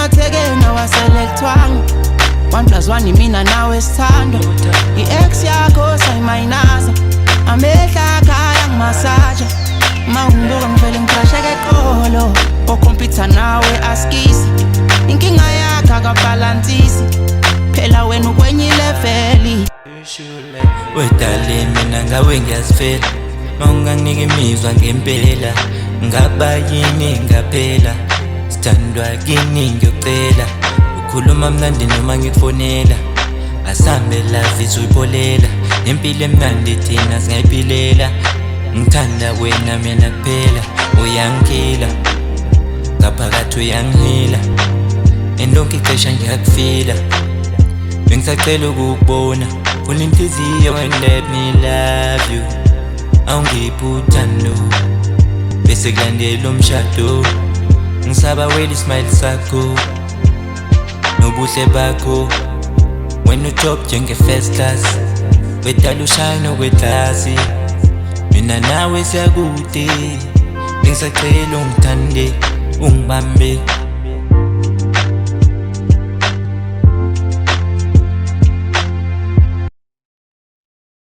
watheke nawaselekthwanga 1+1 imina nawe sithando I-ex yakho sayimayinaza amehla khaya ngimasaja Mawungibuka ngivele ngikrasheke eqolo okhompyutha nawe askisi inkinga yakho akabhalansisi phela wena ukwenye ileveli Wedale mina ngawe ngiyazifela Mawunganginika imizwa ngempela Ngaba yini ngaphela Sithandwa kini ngiyocela Ukhuluma mnandi noma ngikufonela Asambe lazi uyipholela Impilo emnandi thina singayiphilela Ngithanda wena mina kuphela Uyangikhila Ngaphakathi uyangihila Endonke ixesha ngiyakufila Bengisacela ukukubona Ulinhliziyo and let me love you Awungiphi uthando Bese kulandela umshado Ngisaba weli smile sakho Nobuhle bakho Wena utop njenge first class Wedala ushine okweklasi Mina nawe siyakude Bengisacela ungithande Ungibambe